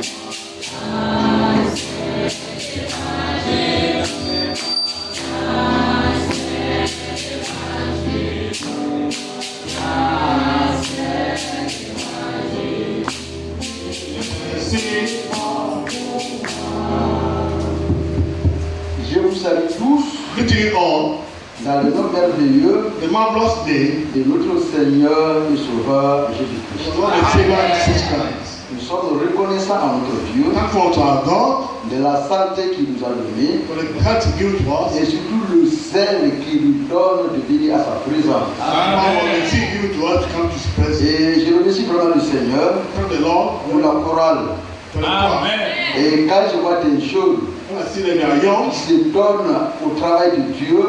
Je vous salue tous dans le nom merveilleux de notre Seigneur et Sauveur Jésus-Christ. Nous sommes reconnaissants à notre Dieu de la santé qu'il nous a donnée et surtout le zèle qu'il nous donne de venir à sa présence. Et je remercie vraiment le Seigneur pour la chorale. Et quand je vois des choses qui se donnent au travail de Dieu,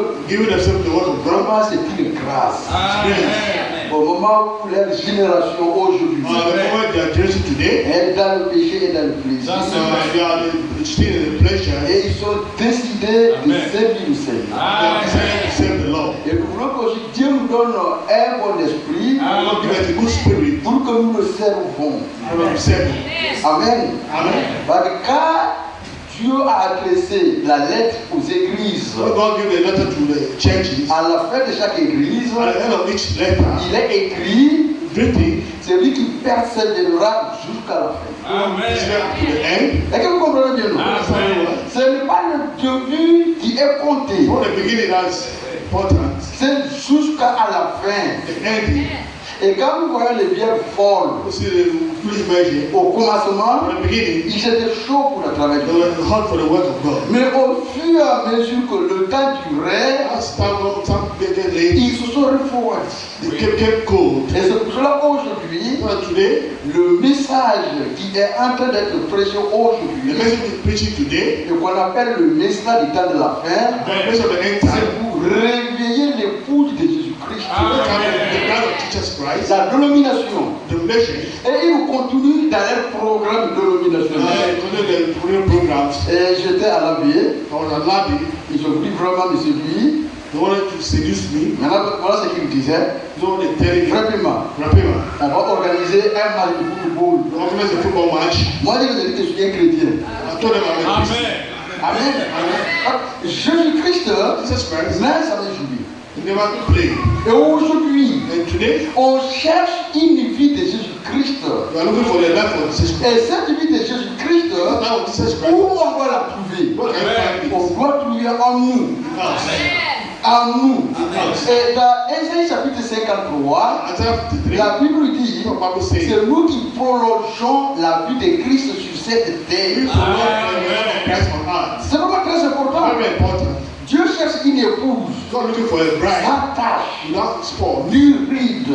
vraiment c'est une grâce. Au moment où la génération aujourd'hui est dans le péché et dans le plaisir, et ils sont décidés de servir le Seigneur. Et nous voulons que Dieu nous donne un bon esprit pour que nous le servons. Amen. Parce que quand Dieu a adressé la lettre aux églises, à la fin de chaque église, il est écrit, c'est lui qui persévérera jusqu'à la fin. Amen. Est-ce que vous comprenez bien? Ce n'est pas le début qui est compté, c'est jusqu'à la fin. Et quand vous voyez les bières folles, au commencement, ils étaient chauds pour le travail de Dieu. Mais au fur et à mesure que le temps durait, ils se sont refroidis. Et c'est pour cela aujourd'hui, le message qui est en train d'être prêché aujourd'hui, et qu'on appelle le message du temps de la fin, c'est pour réveiller l'épouse de Jésus-Christ. La dénomination. Et ils continuent dans leur programme de dénomination. Et j'étais à la vie. Ils ont dit vraiment de séduire. Maintenant, voilà ce qu'ils me disaient. Rapidement. On va organiser un match de football. Moi, je vous ai dit que je suis un chrétien. Amen. Jésus-Christ, mais ça m'a joué. Et aujourd'hui, on cherche une vie de Jésus-Christ. Et cette vie de Jésus-Christ, où on va la trouver? On doit trouver en nous. En nous. Et dans Ésaïe chapitre 53, la Bible dit, c'est nous qui prolongeons la vie de Christ sur cette terre. C'est vraiment très important. Dieu cherche une épouse sans tache, ni ride,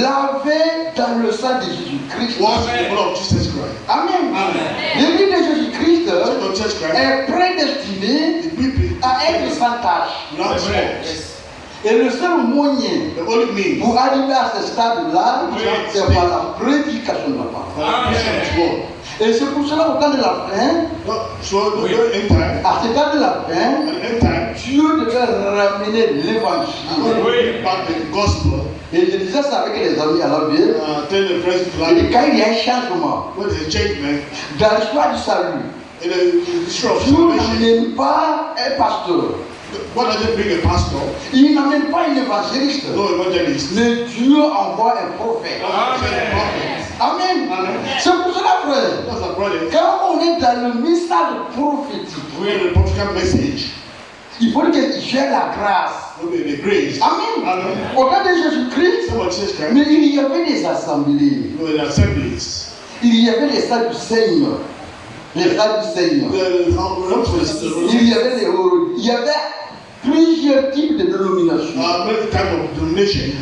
lavée dans le sang de Jésus-Christ. Amen. L'église de Jésus-Christ est prédestinée à être sans tache. Et le seul moyen pour arriver à ce stade-là, c'est par la prédication de la parole. Et c'est pour cela au temps de la fin, à ce temps de la fin, Dieu devait ramener l'évangile. Et je disais ça avec les amis à la vie. Et quand il y a un changement dans l'histoire du salut, Dieu n'amène pas un pasteur. Il n'amène pas un évangéliste. Mais Dieu envoie un prophète. Amen. C'est pour cela, frère, quand on est dans le message prophétique, il faut qu'il y ait la grâce. Amen. Au temps de Jésus-Christ, mais il y avait des assemblées. Il y avait les salles du Seigneur. Les salles du Seigneur. Il y avait les horreurs. Il y avait plusieurs types de dénominations.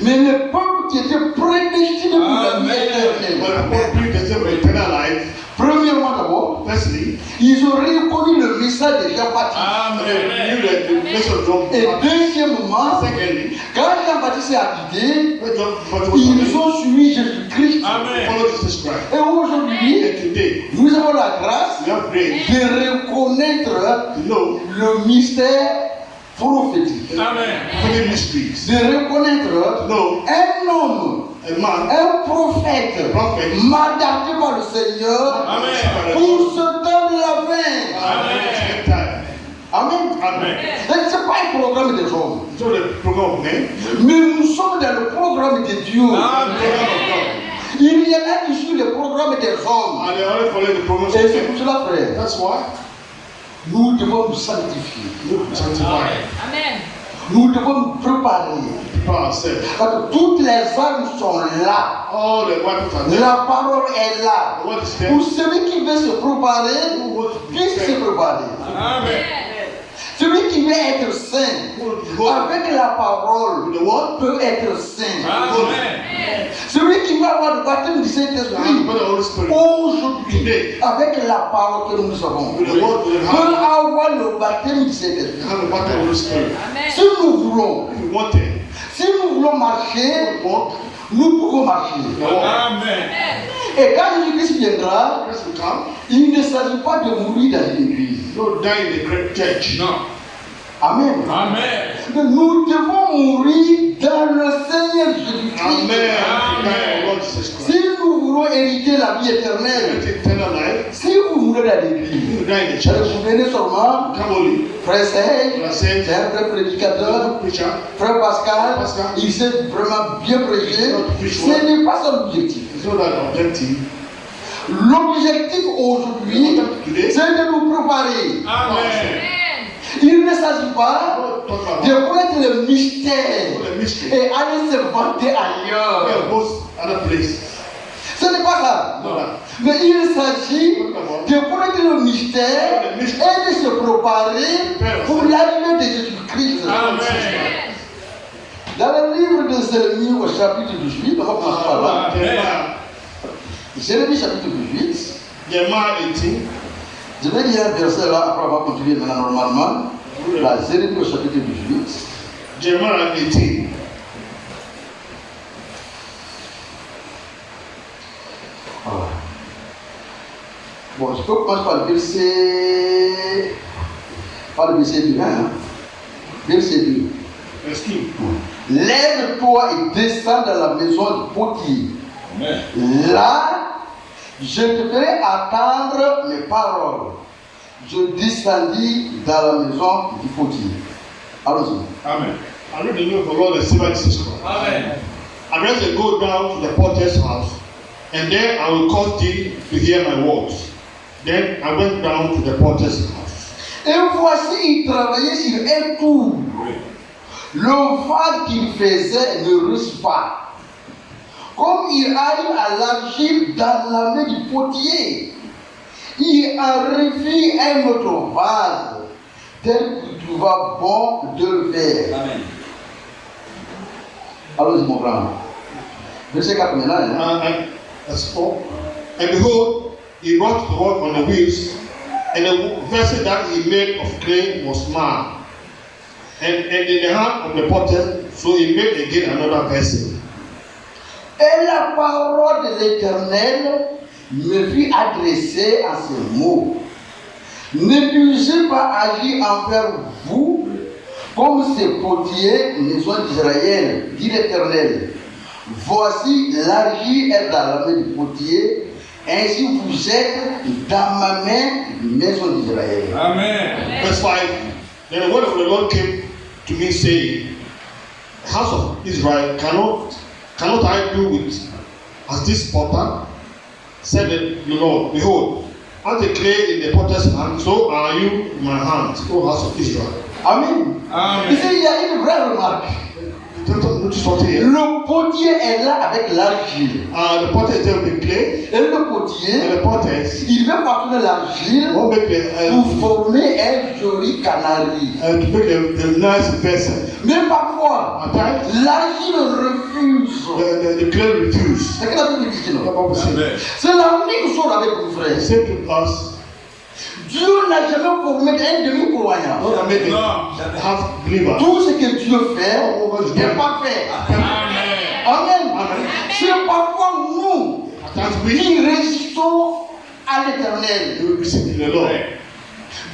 Mais le peuple qui était prédestiné pour la vie éternelle. Premièrement d'abord, ils ont reconnu le message de Jean-Baptiste. Et deuxièmement, quand Jean-Baptiste est habité, ils ont suivi Jésus-Christ. Et aujourd'hui, nous avons la grâce de reconnaître le mystère prophétique. De reconnaître un homme, un prophète, mandaté par le Seigneur programme des hommes. It's not the program of men. Mais nous sommes dans le programme de Dieu. Il y en a qui suivent le programme des hommes. And they only follow the program of Et c'est men. pour cela, frère, That's why nous devons nous sanctifier. we need to sanctify. Amen. Nous devons nous préparer. Prepare ourselves. Parce que toutes les armes sont là. All the weapons are there. La parole est là. The word is there. Pour celui qui veut se préparer, Who want to be puisse se prepared. préparer. Amen. Celui qui veut être saint, Who want to go avec la parole, with the word. peut être saint. Amen. Celui qui veut avoir le baptême du And Saint-Esprit, by the Holy Spirit. aujourd'hui, Today. avec la parole que nous avons, With the word we peut have. avoir le baptême du Saint-Esprit. Have the baptism of the Holy Spirit. Si nous voulons, If you want it, si nous voulons marcher, walk. nous pouvons marcher. Amen. Et quand Jésus-Christ viendra, Christ will come. il ne s'agit pas de mourir dans une église. No die in the great church. No. Amen. Amen. Mais nous devons mourir dans le Seigneur Jésus-Christ. Amen. Die in the Lord Jesus Christ. Si nous voulons hériter la vie éternelle, Get eternal life. si vous mourrez dans l'église, You die in the vous church. venez seulement, Come only. frère Serge, Frère Serge, c'est un vrai prédicateur, preacher. frère Pascal, Pascal, il sait vraiment bien prêcher. Ce n'est pas son objectif. It's not that objective. L'objectif aujourd'hui, c'est de nous préparer. Amen. Il ne s'agit pas Not talk de about connaître le mystère the mystery. et aller se vanter ailleurs. Yeah, both other places. Ce n'est pas ça. No. Mais il s'agit de connaître le mystère et de se préparer pour l'arrivée de Jésus-Christ. Amen. Dans le livre de Jérémie au chapitre 18, on va commencer par là. Jeremiah. Jérémie chapitre 18. Jeremiah 18. Je vais lire un verset là, après on va continuer maintenant normalement. Là, Jérémie au chapitre 18. Jeremiah 18. Voilà. Bon, je peux commencer par le verset. Par le verset 2. Hein? Verset 2. Verse 2. Lève-toi et descends dans la maison du potier. Amen. Là, je te ferai attendre mes paroles. Je descendis dans la maison du potier. Allons-y. Amen. I read the name of the Lord, the Savior Jesus Christ. Amen. And then they go down to the potter's house, and there I will cause thee to hear my words. Then I went down to the potter's house. Et voici, il travaillait sur un tour. Le vent qu'il faisait ne reçut pas. Comme il arrive à l'argile dans la main du potier, il en refit un autre vase, tel qu'il trouva bon de le faire. Amen. Allons-y, mon grand. Verset 4 maintenant. Hein? Verse 4. And behold, he brought the work on the wheels, and the vessel that he made of clay was marred. And in the hand of the potter, so he made again another vessel. Et la parole de l'Éternel me fut adressée en ces mots. Ne puis-je pas agir envers vous comme ces potiers, maison d'Israël, dit l'Éternel. Voici l'argile est dans la main du potier, ainsi vous êtes dans ma main, maison d'Israël. Amen. Verse 5. Then the word of the Lord came to me, saying, House of Israel, cannot I do with as this potter? Said the Lord, behold, as the clay in the potter's hand, so are you in my hand, O house of Israel. Amen. Amen. Ici, il y a une vraie remarque. Notice something here. Le potier est là avec l'argile. The potter is there with the clay, Et le potier, and the potters il veut façonner l'argile won't make pour former un joli canari. to make the nice vessel. Mais parfois, At times, l'argile refuse. the clay refuse. C'est que la Bible dit non. Amen. C'est la même chose avec vous, frère. Same to us. Dieu n'a jamais formé un demi-croyant. God has made No. a half believer. Tout ce que Dieu fait est parfait. Amen. Amen. Amen. C'est parfois nous At times we qui résistons à l'éternel. will receive in the Lord.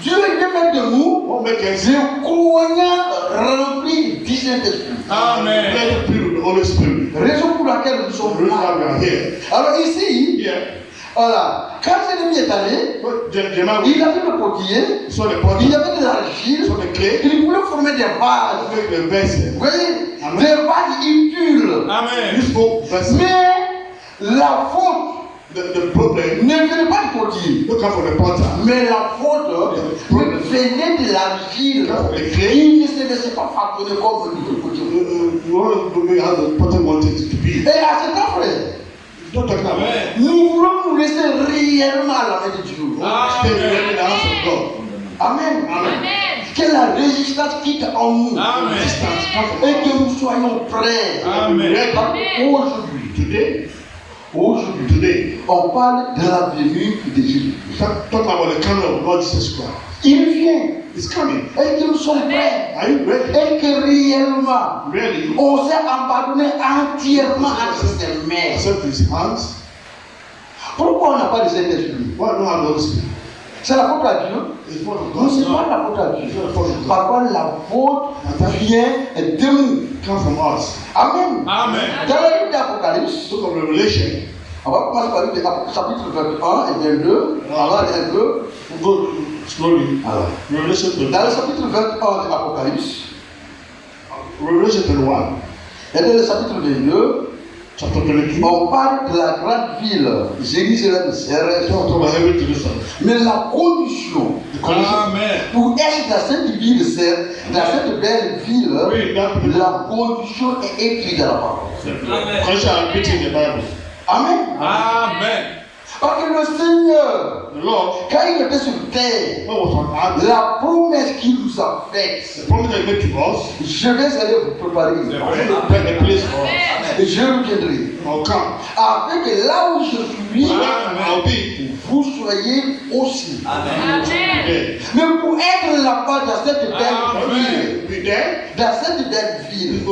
Dieu veut faire de nous What make us des croyants remplis du Saint-Esprit. Amen. filled with the Holy Spirit. Raison pour laquelle nous The sommes reason why we là. are here. Alors ici, Here, Voilà. Quand cet ennemi est allé, Jeremiah, il avait le potier, saw the il potter, y avait de l'argile, saw the clay, il voulait former des vases. make the vessel. Vous voyez, Amen. des vases utiles. Amen. Useful vessel. Mais la faute The problem ne venait pas du potier. don't come from the potter. Mais la faute venait de l'argile. The clay, Il ne se laissait pas façonner comme le potier. you want to be how the potter wanted it to be. Et à cet temps, frère, Don't talk about it. Amen. nous voulons nous laisser réellement à la main de Dieu. Stay ready in the house of God. Amen. Amen. Que la résistance quitte en nous. Amen. Resistance come from Et us. que nous soyons prêts. Amen. Aujourd'hui, Today, aujourd'hui, on parle de la venue de Jésus. talk about the coming of Lord Jesus Christ. Il vient. It's coming. Et que nous sommes prêts. Are you ready? Et que réellement, Ready? on s'est abandonné entièrement à ses mains. Accept his hands. Pourquoi on n'a pas de Saint-Esprit? Why not have the Holy Spirit? C'est la faute à Dieu? It's not of Non, God. c'est pas la faute à Dieu. It's not the fault of God. Parfois, la faute vient de nous. Come from us. Amen. Amen. Dans le livre d'Apocalypse, Book of Revelation. on va commencer par le chapitre 21 et 22. On va aller un peu. We'll go slowly. Alors, Revelation dans 21. le chapitre 21 de l'Apocalypse, Revelation 21. et dans le chapitre 22, Chapter 22. on parle de la grande ville, Jérusalem céleste. Talk about heaven Jerusalem. Mais la condition The condition. Amen. pour être dans cette ville, dans cette belle ville, Oui, that- la condition est écrite dans la parole. Amen. Condition are written in the Bible. Amen. Amen. Parce que le Seigneur, The Lord, quand il était sur terre, what was on earth, la promesse qu'il nous a faite, the promise that he made to us, je vais aller vous préparer une C'est place. vrai. prepare a place for us. Et je reviendrai. I'll come. Afin que là où je suis, Amen. I'll be vous soyez aussi. there. Mais pour être là-bas dans cette belle Amen. ville, Be there. dans cette belle ville,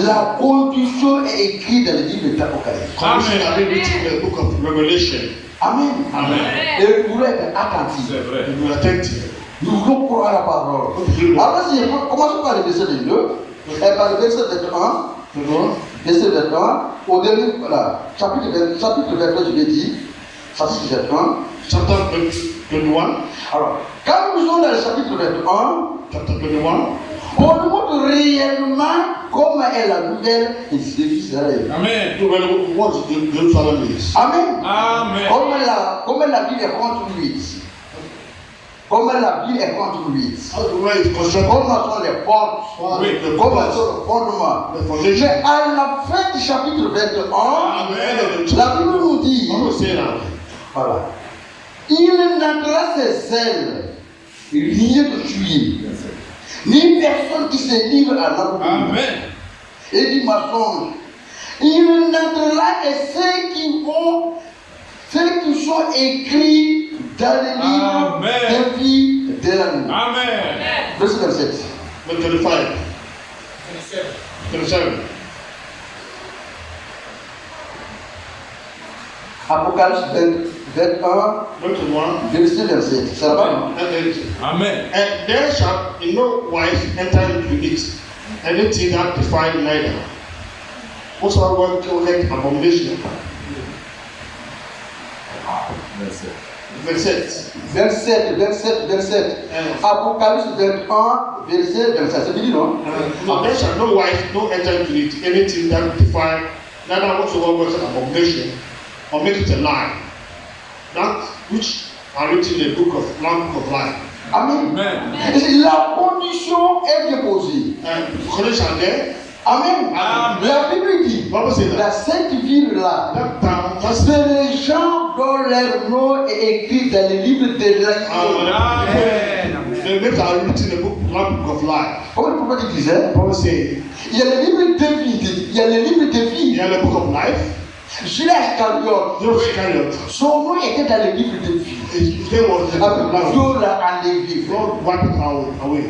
la condition est écrite dans le livre d'Apocalypse. Condition have been written in the book of Revelation. Amen. Amen. Et vous voulez être attentifs. C'est vrai. And we are attentive. Nous voulons croire la parole. Alors, si je commence par le verset 22, et par le verset 21, The Lord, verset 21, au dernier, voilà, chapitre 22, je l'ai dit, chapitre 21. chapter 21. Alors, quand nous sommes dans le chapitre 21, Chapter 21. on nous montre réellement comment est la nouvelle de Jérusalem. Amen. What Jerusalem is. Amen. Amen. Comment la ville est construite. Comment la ville est construite. How the way it's constructed. Comment sont les portes. Oui, the Comment pillars, sont le fondement. the foundation. Mais à la fin du chapitre 21, Amen. la Bible nous dit, I'm going to say now. voilà, il n'entrera ses ailes, rien de tuer, ni personne qui se livre à l'homme Amen. et du mensonge. Il n'entrera que ceux qui sont écrits dans le livre Amen. de vie de la nuit. Amen. Verset 27. Verse 25. 27. Apocalypse 21, 21. verset 27. C'est là-bas. Amen. And there shall in no wise enter into it anything that defile neither. Whatsoever worketh abomination. Verse 8. 27. Apocalypse 21, verset 27. C'est fini, non? And there shall no wise no enter into it anything that defile neither whatsoever worketh abomination or make it a lie. That which are written in the book of life. Amen. Amen. Et la condition est déposée. And condition are there. Amen. Amen. La Bible dit, Bible says that. dans cette ville-là, That town, that's c'est les gens dont leur nom est écrit dans le livre de l'agneau. Amen. the names are written in the book of life. Comme le prophète disait, Bible say, il y a le livre de vie, il y a le livre de vie. in the book of life, Judas Iscariote, Judas Iscariot, son nom était dans le livre de vie. his name was the book of life. Dieu l'a enlevé. God wiped it away.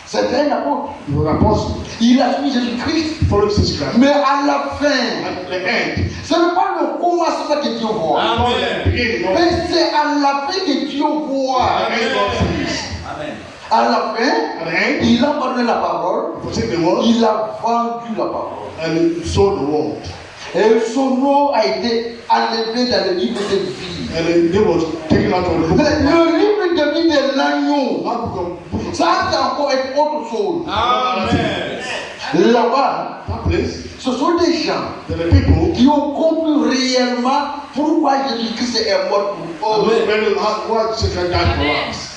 C'était un apôtre. He was an apostle. Il a suivi Jésus-Christ. Followed Jesus Christ. Mais à la fin, At the end, ce n'est pas le commencement que Dieu voit. Amen. at the beginning, no, Mais c'est à la fin que Dieu voit. at the end God sees. À la fin, At the end, il a parlé la parole, forsake the world il a vendu la parole. and he sold the world. Et son nom a été enlevé dans le livre de vie. And the name was taken out of the book. Le livre de vie de l'agneau, ça c'est encore autre chose. Amen. Là-bas, That place, ce sont des gens there are people qui ont compris réellement pourquoi Jésus-Christ est mort pour eux. why Satan died for us.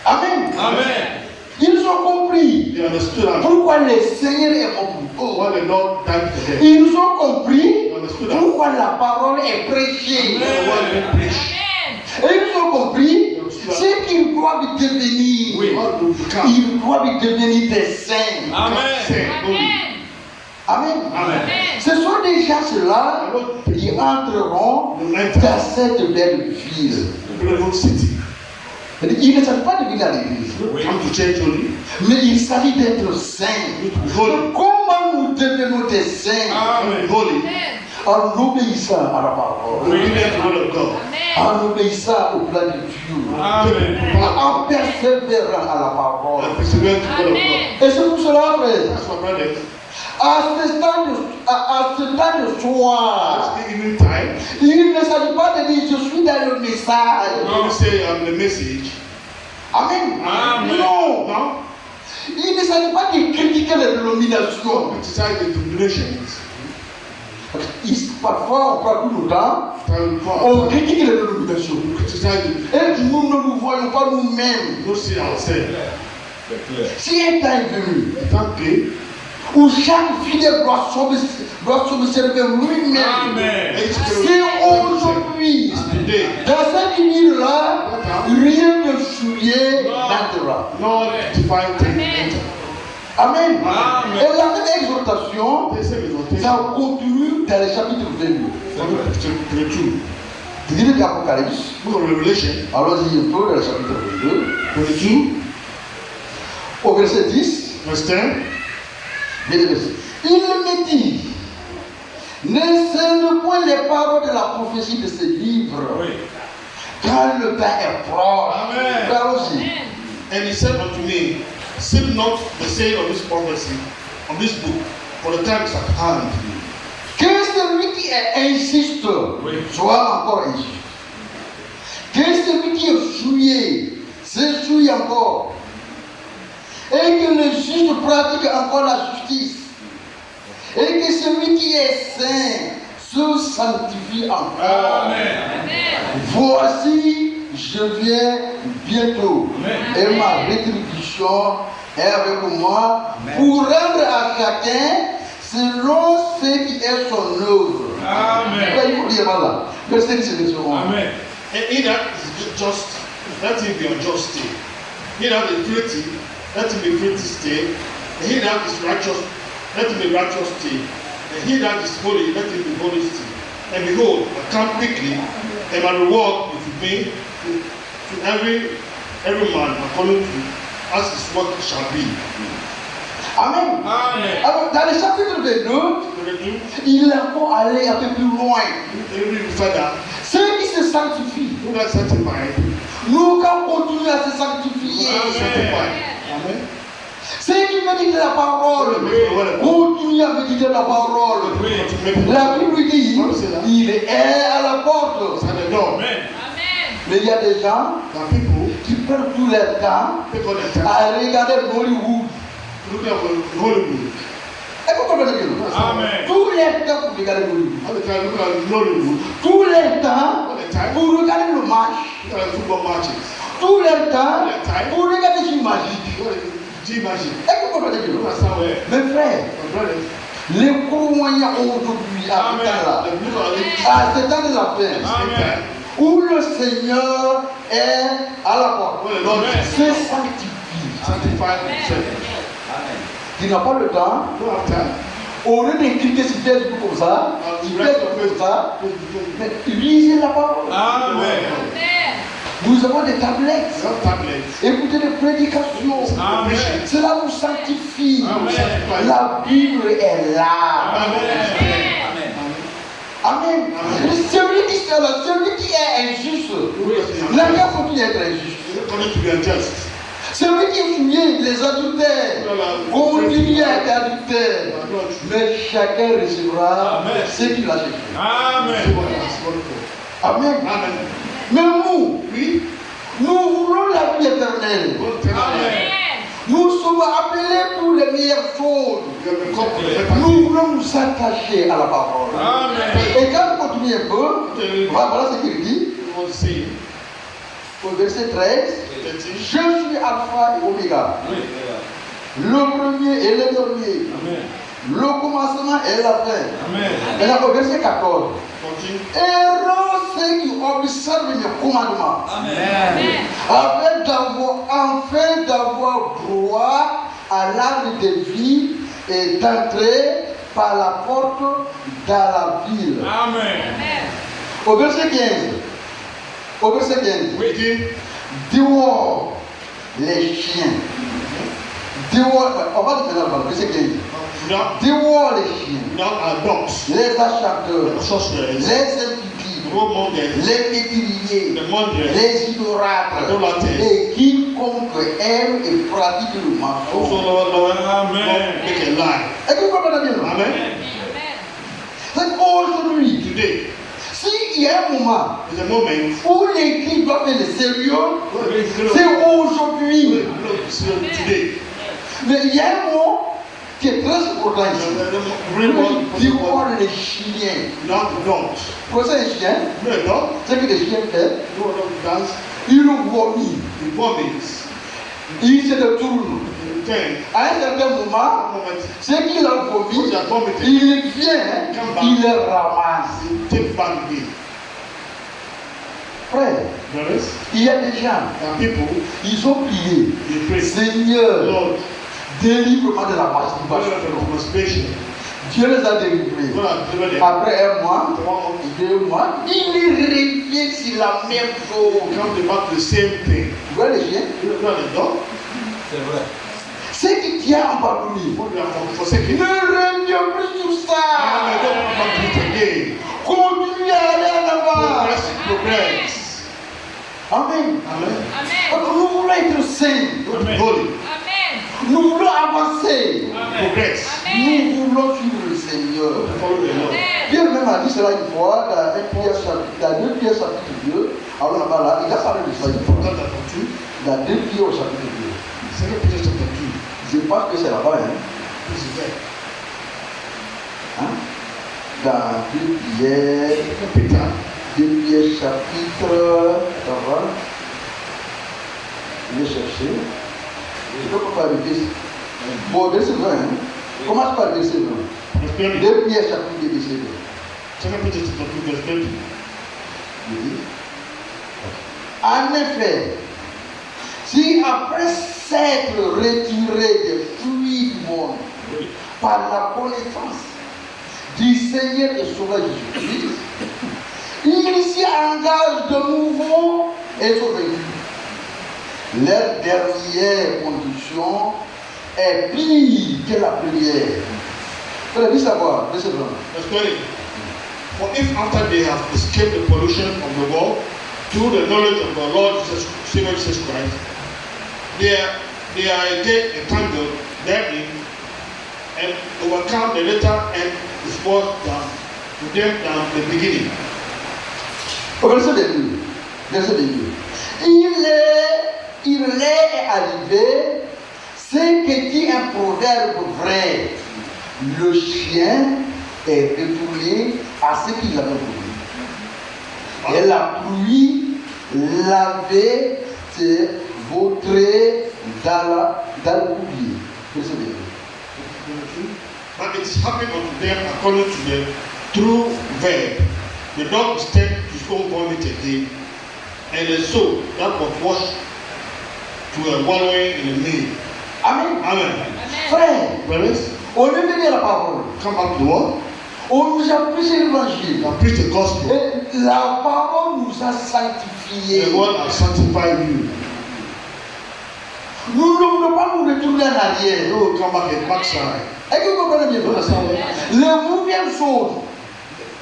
Amen. Amen. Ils ont compris They understood that pourquoi le Seigneur est mort pour eux. why the Lord died for them. Ils ont compris pourquoi la parole est prêchée. The word we preach. Et ils ont compris ce qu'ils doivent devenir. Oui. What do we become? Ils doivent devenir des saints. Amen. Amen. Amen. Ce sont des gens ceux-là qui entreront dans cette belle ville. Beautiful city. Il ne s'agit pas de venir à l'église, We come to church only. mais il s'agit d'être saints. Holy. Comment nous devenons des saints? Amen. Holy. En obéissant à la parole, Obedient to the word of God. en obéissant au plan de Dieu, Amen. en persévérant à la parole. And persevere to the word of God. Et c'est pour cela, frère, That's my brother. à ce temps de soir, That's the evening time. il ne s'agit pas de dire je suis dans le message. When we say the message, Amen. Amen. Non. now Il ne s'agit pas de critiquer les dénominations. criticize the denominations. Parfois, on parle tout le temps, We on critique les dénominations. criticize the Et nous ne nous voyons pas nous-mêmes. don't see ourselves. Si un temps est venu Thank you. où chaque fidèle doit s'observer lui-même, Amen. si aujourd'hui, Today, dans cette ville-là, rien de souillé n'entrera. Lord, divine thing. Amen. Amen. Et la même exhortation, They say it's ça continue dans le chapitre 22. 22. Du livre d'Apocalypse. Book of Revelation, Allons-y un peu dans le chapitre 22. 22, Au verset 10. verse 10. Bien aimé. Il me dit, ne scelle point les paroles de la prophétie de ce livre, Oui. car le temps est proche. Amen. Allons-y. And he said unto me, seal not the saying of this prophecy, of this book, for the time is at hand. Que celui qui insiste soit encore injuste. Que celui qui est souillé se souille encore. Et que le juste pratique encore la justice. Et que celui qui est saint se sanctifie encore. Amen. Voici, je viens bientôt. Amen. Et ma rétribution est avec moi pour rendre à chacun selon ce qui est son œuvre. Amen. Il faut dire là. Verset 10 secondes. Amen. And he that is just, let him be unjust still. He that is guilty, let him be guilty still. And he that is righteous, let him be righteous still. And he that is holy, let him be holy still. And behold, I come quickly, and my reward is with me to every man according to as his work shall be. Amen. Amen. Alors, dans le chapitre 22, 22, il a encore aller un peu plus loin. further, Ceux qui se sanctifient, who got sanctified, nous quand continuons à se sanctifier. sanctified. Amen. Ceux qui méditent la parole, continuent à méditer la parole. La Bible dit, il est à la porte. It's at the door. Amen. Mais il y a des gens There are people qui perdent tout leur temps take all their time à regarder Hollywood. looking at Hollywood. Et vous comprenez bien? Amen. Tout leur temps pour regarder Hollywood. All the time looking at Hollywood. Tout leur temps All the time pour regarder le match. looking at football matches. Tout leur temps pour regarder Gym Magic. What is G magic? Et vous comprenez bien? Look at somewhere. Mes frères, My brothers, les croyants aujourd'hui à ce temps-là, the look at it. à ce temps de la fin, Amen. où le Seigneur est à la porte, When the Lord Amen. se sanctifie. sanctified himself. Tu n'as pas le temps, Don't have time. au lieu de cliquer sur Facebook comme ça, You sur write Facebook your comme ça, Facebook. mais lisez la parole. Amen. Nous avons des tablettes, You have tablets. écoutez des prédications. Amen. Cela vous sanctifie. Amen. La Bible est là. Amen. Celui qui est injuste, l'un continue à être injuste. You're going to be unjust. Celui qui fuyait les adultères continue à être adultère. Mais chacun recevra ce qu'il a cherché. Amen. Amen. Amen. Mais nous, Oui. nous voulons la vie éternelle. Amen. Nous sommes appelés pour les meilleures choses. Nous voulons nous attacher à la parole. Amen. Et quand on continue un peu, voilà ce qu'il dit au verset 13. Je suis Alpha et Oméga, le premier et le dernier, le commencement et la fin. Maintenant au verset 14. Heureux ceux qui observent mes commandements, afin d'avoir droit à l'arbre de vie et d'entrer par la porte dans la ville. Amen. Au verset 15. Au verset 15. Dehors les chiens. Dehors, on va dire maintenant le verset 15. Dehors les chiens. Les acheteurs. Les impies. Les métiviers. Les idolâtres. Et quiconque aime et pratique le mensonge. Amen. Est-ce que vous comprenez bien? Amen. C'est aujourd'hui. Today S'il y a un moment is a moment où l'église doit faire le sérieux, c'est aujourd'hui. Today. Mais il y a un mot qui est très important ici. Il voir les chiens. Pour ça, les chiens, ce que les chiens font, ils nous vomissent. Ils se détournent. À un certain moment, ce qu'il a vomi, il vient, il les ramasse. Frère, il y a des gens, ils ont prié. Seigneur, délivre-moi de la masturbation. Dieu les a délivrés. Après un mois, 2 mois, ils reviennent sur la même chose. Vous voyez les chiens? C'est vrai. Ce qui tient en pardonné, ne reviens plus sur ça. Continue à aller en avant. Amen. Nous voulons être saints. Nous voulons avancer. Nous voulons suivre le Seigneur. Dieu même a dit cela une fois dans 2 Pierre chapitre 2. Alors là-bas, là, il a parlé de ça une fois. Dans 2 Pierre au chapitre 2. Je pense que c'est là-bas. Dans 2 Pierre, 2 Pierre chapitre. Attends, voilà. Je vais chercher. Je ne peux pas arriver. Bon, verset 20. Commence par verset 20. 2 Pierre chapitre 2, verset 20. En effet, si après s'être retiré des fruits du monde par la connaissance du Seigneur et Sauveur Jésus-Christ, ils s'y engagent de nouveau et sont vaincus. Leur dernière condition est pire que la première. Il faut savoir, verset 20. For if after they have escaped the pollution of the world through the knowledge of our Lord Savior Jesus Christ, they are again entangled therein and overcome the latter end is worse to them than the beginning. Verset 22. Verset 22. Il est arrivé ce que dit un proverbe vrai. Le chien est retourné à ce qu'il avait voulu. Et la pluie l'avait vautré dans le boulier. Verset 22. But it happened unto them according to the true verb. The dog is turned to his own vomit again, and the soul that was washed to a wallowing in the meal. Amen. Amen. Frère, Brothers, on est venu à la parole. come back to the word. On nous a prêché l'évangile. And preach the gospel. Et la parole nous a sanctifiés. The word has sanctified you. Nous ne voulons pas nous retourner en arrière. You will come back and backside. Est-ce que vous comprenez bien? Les mauvaises choses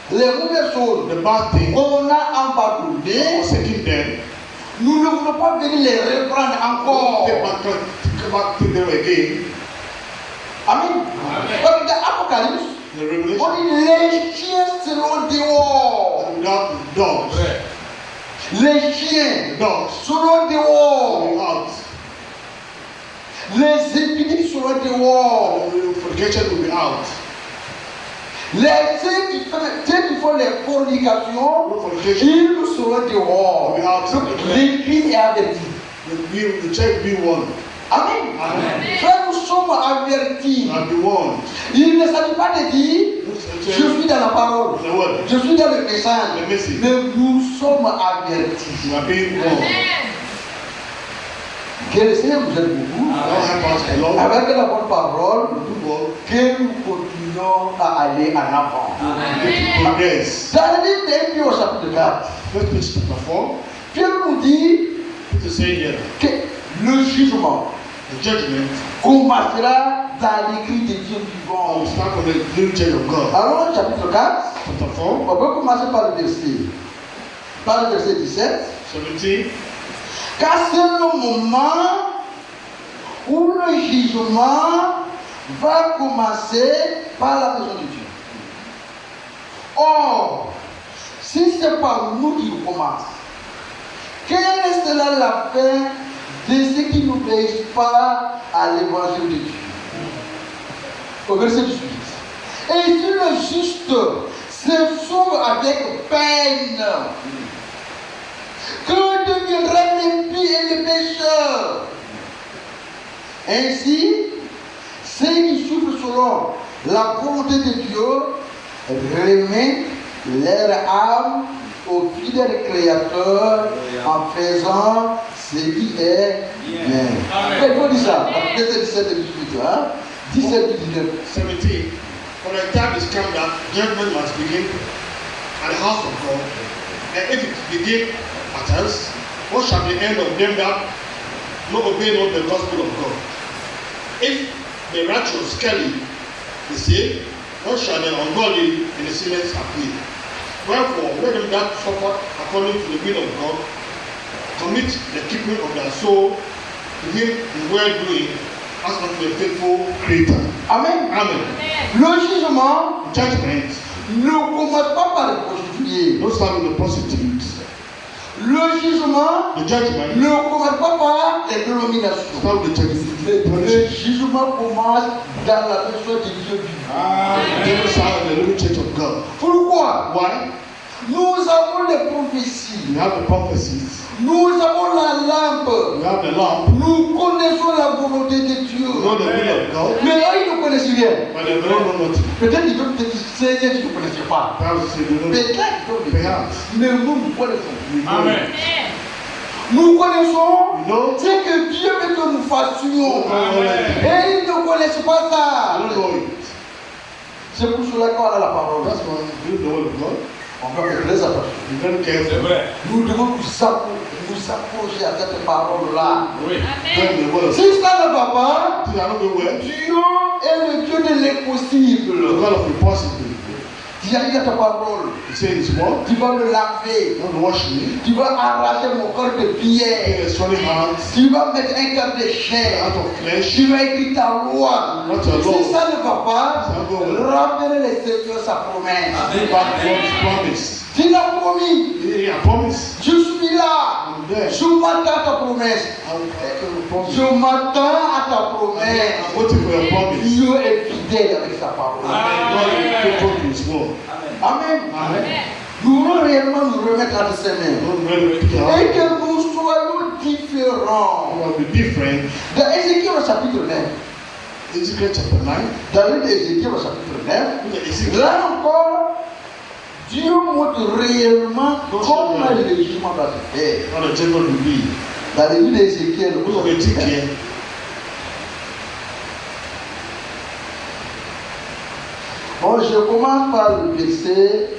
The bad thing, qu'on a abandonnées, forsaking them, Nous ne voulons pas venir les reprendre encore. Come back to them again. Amen. But the Apocalypse, The revelation only les chiens seront dehors. without the dogs. Les chiens The dogs seront will be dehors. out. Les épidémies seront dehors. The fornication will be out. Ceux qui font les fornications, No fornication. ils seront dehors. Donc l'Église est avertie. The church be warned. Amen. Amen. Frères, nous sommes avertis. And be warned. Il ne s'agit pas de dire je suis dans la parole, The word. je suis dans le message, The message. mais nous sommes avertis. You are being warned. Que le Seigneur nous aide beaucoup. Lord help us, the Lord. Avec la bonne parole, Do well. que nous continuons à aller en avant. Progress. Dans le livre d'Éphésiens au chapitre 4, First Peter chapter 4. Pierre nous dit Peter saying here, que le jugement the judgment commencera dans l'écrit de Dieu vivant. will start from the new church of God. Alors, chapitre 4, Chapter 4, on peut commencer par le verset 17. 17. Car c'est le moment où le jugement va commencer par la maison de Dieu. Or, si c'est par nous qu'il commence, quelle est cela la fin de ceux qui n'obéissent pas à l'évangile de Dieu? Au verset 18. Et si le juste se sauve avec peine, que deviendront l'impie et les pécheurs? Ainsi, ceux qui souffrent selon la volonté de Dieu remettent leur âme au fidèle Créateur en faisant ce qui est bien. Il faut dire ça. Verset 17 et 18. 17 et 19. 17. For the time is come that judgment must begin at the house of God. And if it begin at us, what shall the end of them that not obey not the gospel of God? If the righteous scarcely be saved, what shall the ungodly and the sinners appear? Wherefore, let them that suffer according to the will of God commit the keeping of their soul to Him in well-doing as unto a faithful Creator. Amen. Amen. Le jugement Judgment, ne commence pas par les prostituées. don't start with the prostitutes. Le jugement The judgment, ne commence pas par les dénominations. start with the Le church. jugement commence dans la personne de Dieu vivant. Never start in the living church of God. Pourquoi? Why? Nous avons les prophéties. We have the prophecies, Nous avons la lampe. we have the lamp, Nous connaissons la volonté de Dieu. we know the will of God, Mais eux, ils ne connaissent rien. but they don't know nothing. Peut-être ils peuvent te dire, Seigneur, tu ne connaissais pas. Perhaps they don't know. Peut-être ils peuvent le dire. Perhaps. Mais nous connaissons. We know. Amen. Nous connaissons We know. ce que Dieu veut que nous fassions. Amen. Et ils ne connaissent pas I ça. don't know it. C'est pour cela qu'on a la parole. That's why we do the word of God. On doit être très attention. Be very C'est careful. vrai. Nous devons nous approcher à cette parole-là. Oui. Learn the word of God. Si ça ne va pas, See, I don't know where. Dieu est le Dieu de The l'impossible. God of impossible. Tu as dit ta parole. He said His word. Tu vas me laver. Don't wash me. Tu vas arracher mon corps de Take pierre. a swelling hand, Tu vas mettre un cœur de chair. out of flesh. Tu vas écrire ta loi. Not your law. Si ça ne va pas, Ça va pas. rappelez le Seigneur sa promesse. Go back to God's promise. Tu l'as promis. He I promise. Je suis là. I'm there. Je m'attends à ta promesse. I promise. Je m'attends à ta promesse. I'm waiting for your promise. Dieu est fidèle avec sa parole. God is faithful to His word. Amen. Amen. Nous voulons réellement nous remettre à ses mains. Don't really pick it Et up. que nous soyons différents. We will be different. Dans Ézéchiel au chapitre 9, Ezekiel chapter 9. dans le livre d'Ézéchiel au chapitre 9, Look at Ezekiel. là encore, Dieu montre réellement comment le jugement doit se faire. How the judgment will be. Dans le livre d'Ézéchiel au Book of chapitre 9, Ezekiel. bon, je commence par le verset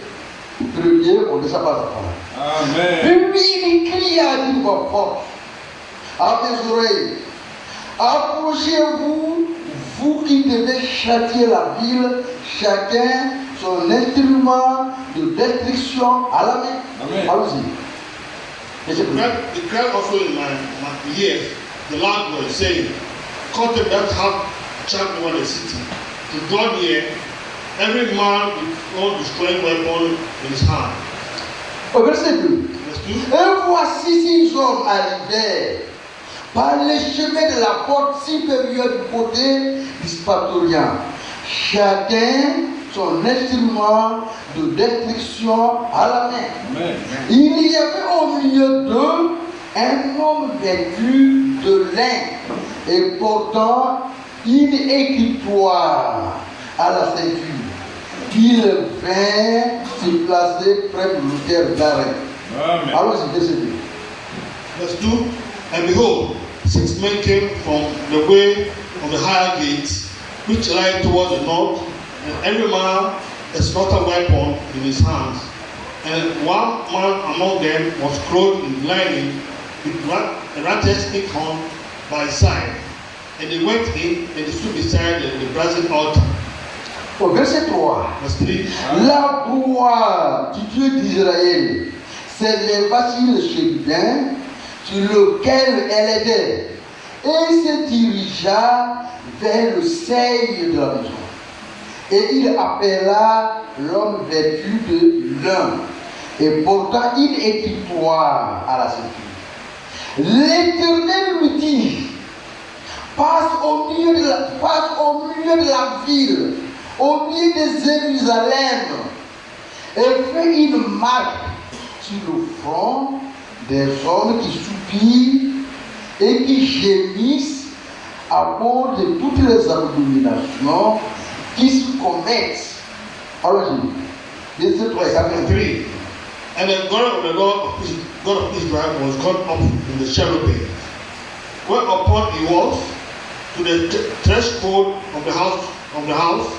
premier, on descend par la parole. Amen. Puis il cria d'une voix forte à mes oreilles, approchez-vous, vous qui devez châtier la ville, chacun son instrument de destruction à la main. Amen. Allons-y. It cried also in my ears, the loud voice saying, "Cut them that have charge over the city, to draw near, every man with all destroying weapon in his hand." Au verset 2. Verse 2. Et voici 6 hommes arrivèrent par le chemin de la porte supérieure du côté du Spatorien, chacun son instrument de destruction à la main. Amen. Il y avait au milieu d'eux un homme vêtu de lin et portant une écritoire à la ceinture. Il vint se placer près de l'autel d'arrêt. Amen. Allons-y, verset 2. Verse 2. And behold, 6 men came from the way of the higher gates, which lie towards the north, and every man a slaughter weapon in his hands. And one man among them was clothed in lining, with a rat's acorn by his side. And they went in and they stood beside the brazen altar. Au verset 3. Verse 3. La gloire du Dieu d'Israël s'éleva sur le chérubin sur lequel elle était et se dirigea vers le seuil de la maison. Et il appela l'homme vêtu de lin et portant une écritoire à la ceinture. L'Éternel lui dit, passe au milieu de la ville, au milieu de Jérusalem, et fais une marque sur le front des hommes qui soupirent et qui gémissent à cause de toutes les abominations qui se commettent. Alors, verset 3 et 4. 3. And the God of the Lord God of Israel was gone up in the cherubim, whereupon he was to the threshold of the house,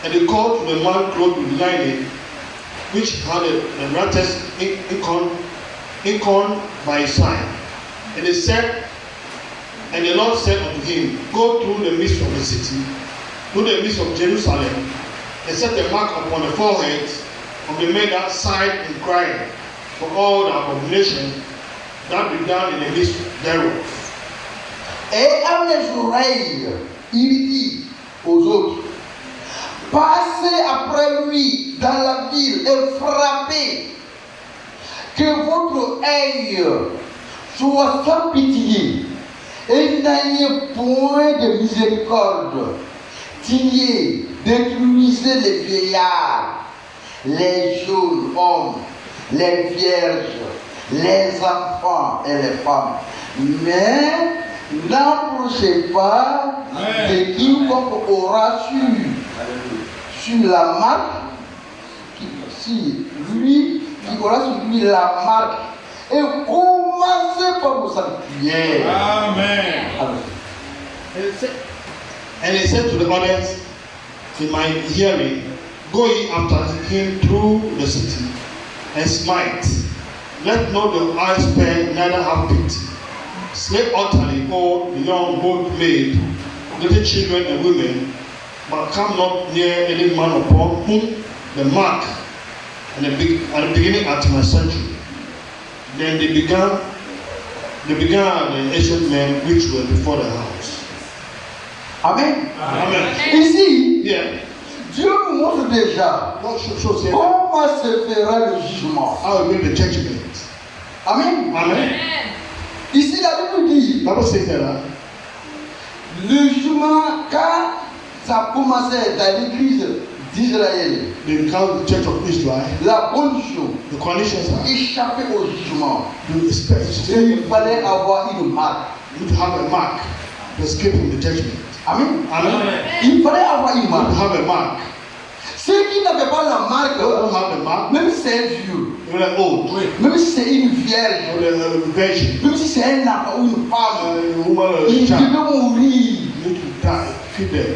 and he called to the man clothed with lining, which had a rat's acorn by his side. And he said, and the Lord said unto him, go through the midst of the city, through the midst of Jerusalem, and set a mark upon the foreheads of the men that sighed and cried for all the abomination that be done in the midst thereof. Et à mes oreilles, il dit aux autres, passez après lui dans la ville et frappez, que votre œil soit sans pitié et n'ayez point de miséricorde. Tuez, détruisez les vieillards, les jeunes hommes, les vierges, les enfants et les femmes. Mais n'approchez pas de quiconque aura sur la marque, si lui qui aura sur lui la marque, et commencez par vous sanctifier. Amen. And he said to the others in my hearing, go ye after him through the city, and smite. Let not the eyes spare, neither have pity. Slay utterly all the young both maid, little children and women, but come not near any man upon whom the mark and the beginning at my century. Then they began the ancient men which were before the house. Amen. Amen. Ici, Yeah. Dieu nous montre déjà God shows here comment se fera le jugement. how we make the judgment. Amen. Amen. Ici, la Bible dit, Bible says that le jugement, quand ça a commencé dans l'église d'Israël, they become the church of Israel. la bonne chose, The conditions are échapper au jugement, you expect il fallait avoir une marque. you need to have a mark to escape from the judgment. Amen. Amen. Il fallait avoir une You marque. have a mark. Ceux qui n'avaient pas la marque, You don't have a mark. même si c'est un vieux, You're like old. même si c'est une vierge, You're a virgin. même si c'est un enfant ou une femme, A woman or a il child. devait mourir. You need to die. Feed them.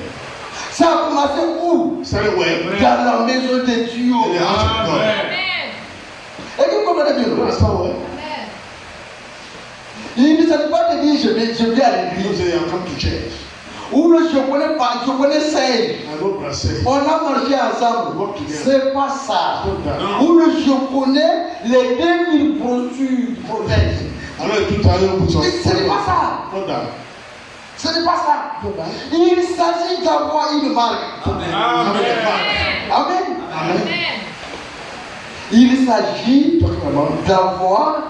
Ça a commencé où? Started where? Dans la maison de Dieu. In the house of God. Amen. Et vous comprenez bien? You understand where? Il ne s'agit pas de dire je viens à You l'église. say I come to church. Ou je connais pas, je connais Serge. I know Brazil. On a marché ensemble. Work together. C'est pas ça. Not that. Non. Ou je connais les 2000 brochures prophètes. I know the 2000 books of Ce n'est pas ça. Not that. Ce n'est pas ça. Not that. Il s'agit d'avoir une marque. Amen. Amen. Amen. Il s'agit Talking about d'avoir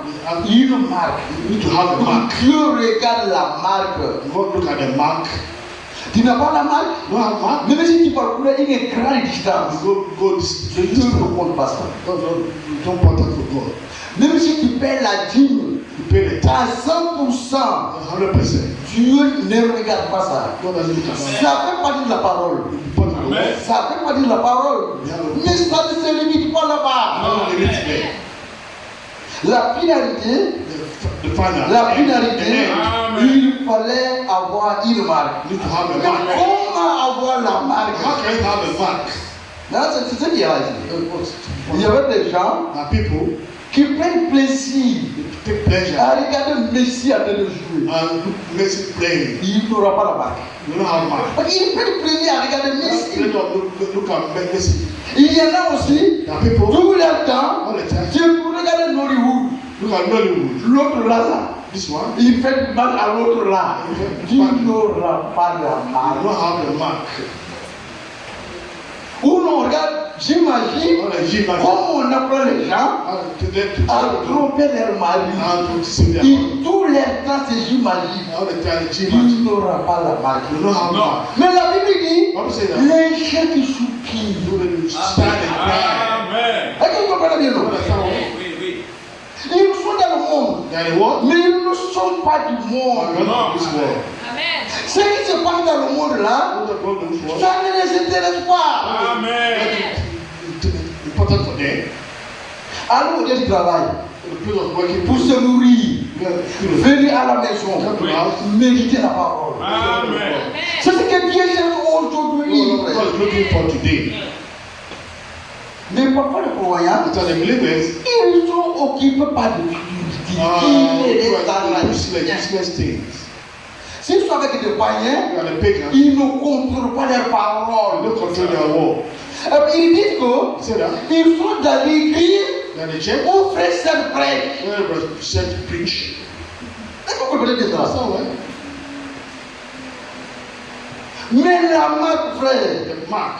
une marque. you need to have a mark. Dieu regarde la marque. God look at the mark. Tu n'as pas la marque? You don't have mark. Même si tu parcours une grande distance, Go this. Dieu ne compte pas ça. Don't put that for God. Même si tu paies la dîme You pay the à tax. 100%, 100%. Dieu ne regarde pas ça. God doesn't look at that. Ça fait partie de la parole. But the Amen. Lord, Ça fait partie de la parole. Mais ça ne se limite pas là-bas. I don't limit there. La finalité, The final. la finalité, Amen. il fallait avoir une marque. You need to have a Mais mark. comment avoir la How marque? can you have a mark? Là, c'est ce qu'il y a ici. Il y avait des gens Are people qui prennent plaisir take pleasure à regarder Messi en train de jouer. and look Messi playing. Il n'aura pas la marque. You don't have mark. Parce qu'ils prennent plaisir à regarder Messi. Look at Messi. Il y en a aussi, There are people tout le temps, all the time. tu peux regarder Nollywood, Look at Nollywood. l'autre là, This one. il fait mal à l'autre là. Tu n'auras pas la I marque. don't have the mark. Où l'on regarde, j'imagine, All the G mark. comment on apprend les gens à tromper leur mari. and to see their mark. Et tout le temps, c'est j'imagine. All the time the G Tu mark. n'auras pas la marque. You don't have No. mark. Mais la Bible dit, Bible say that. les chiens qui soupirent. You stand and cry. Amen. Est-ce que vous comprenez bien? You Non? understand what? Oui, oui. Ils sont dans le monde, They are the what? mais ils ne sont pas du You monde. are not of this world. Ce qui se passe dans le monde là, You are not of this world. ça ne les intéresse pas. Amen. Important for them. Allons au lieu du travail The place of working pour se nourrir, people. venir à la maison, Come to the house. méditer la parole. Amen. C'est ce que Dieu cherche aujourd'hui. God is looking for today. Mais parfois les croyants, But the believers ils sont occupés par des futilités. Ils les laissent dans la useless, vie. useless things. S'ils sont avec des païens, You are the pagans. ils ne contrôlent pas leurs You paroles. don't control their word. Ils disent You say that? qu'ils sont dans l'église They are the church. où frère Serge prêche. Where the church preach. Est-ce que vous comprenez bien That's ça? all right. Mais la marque, frère, The mark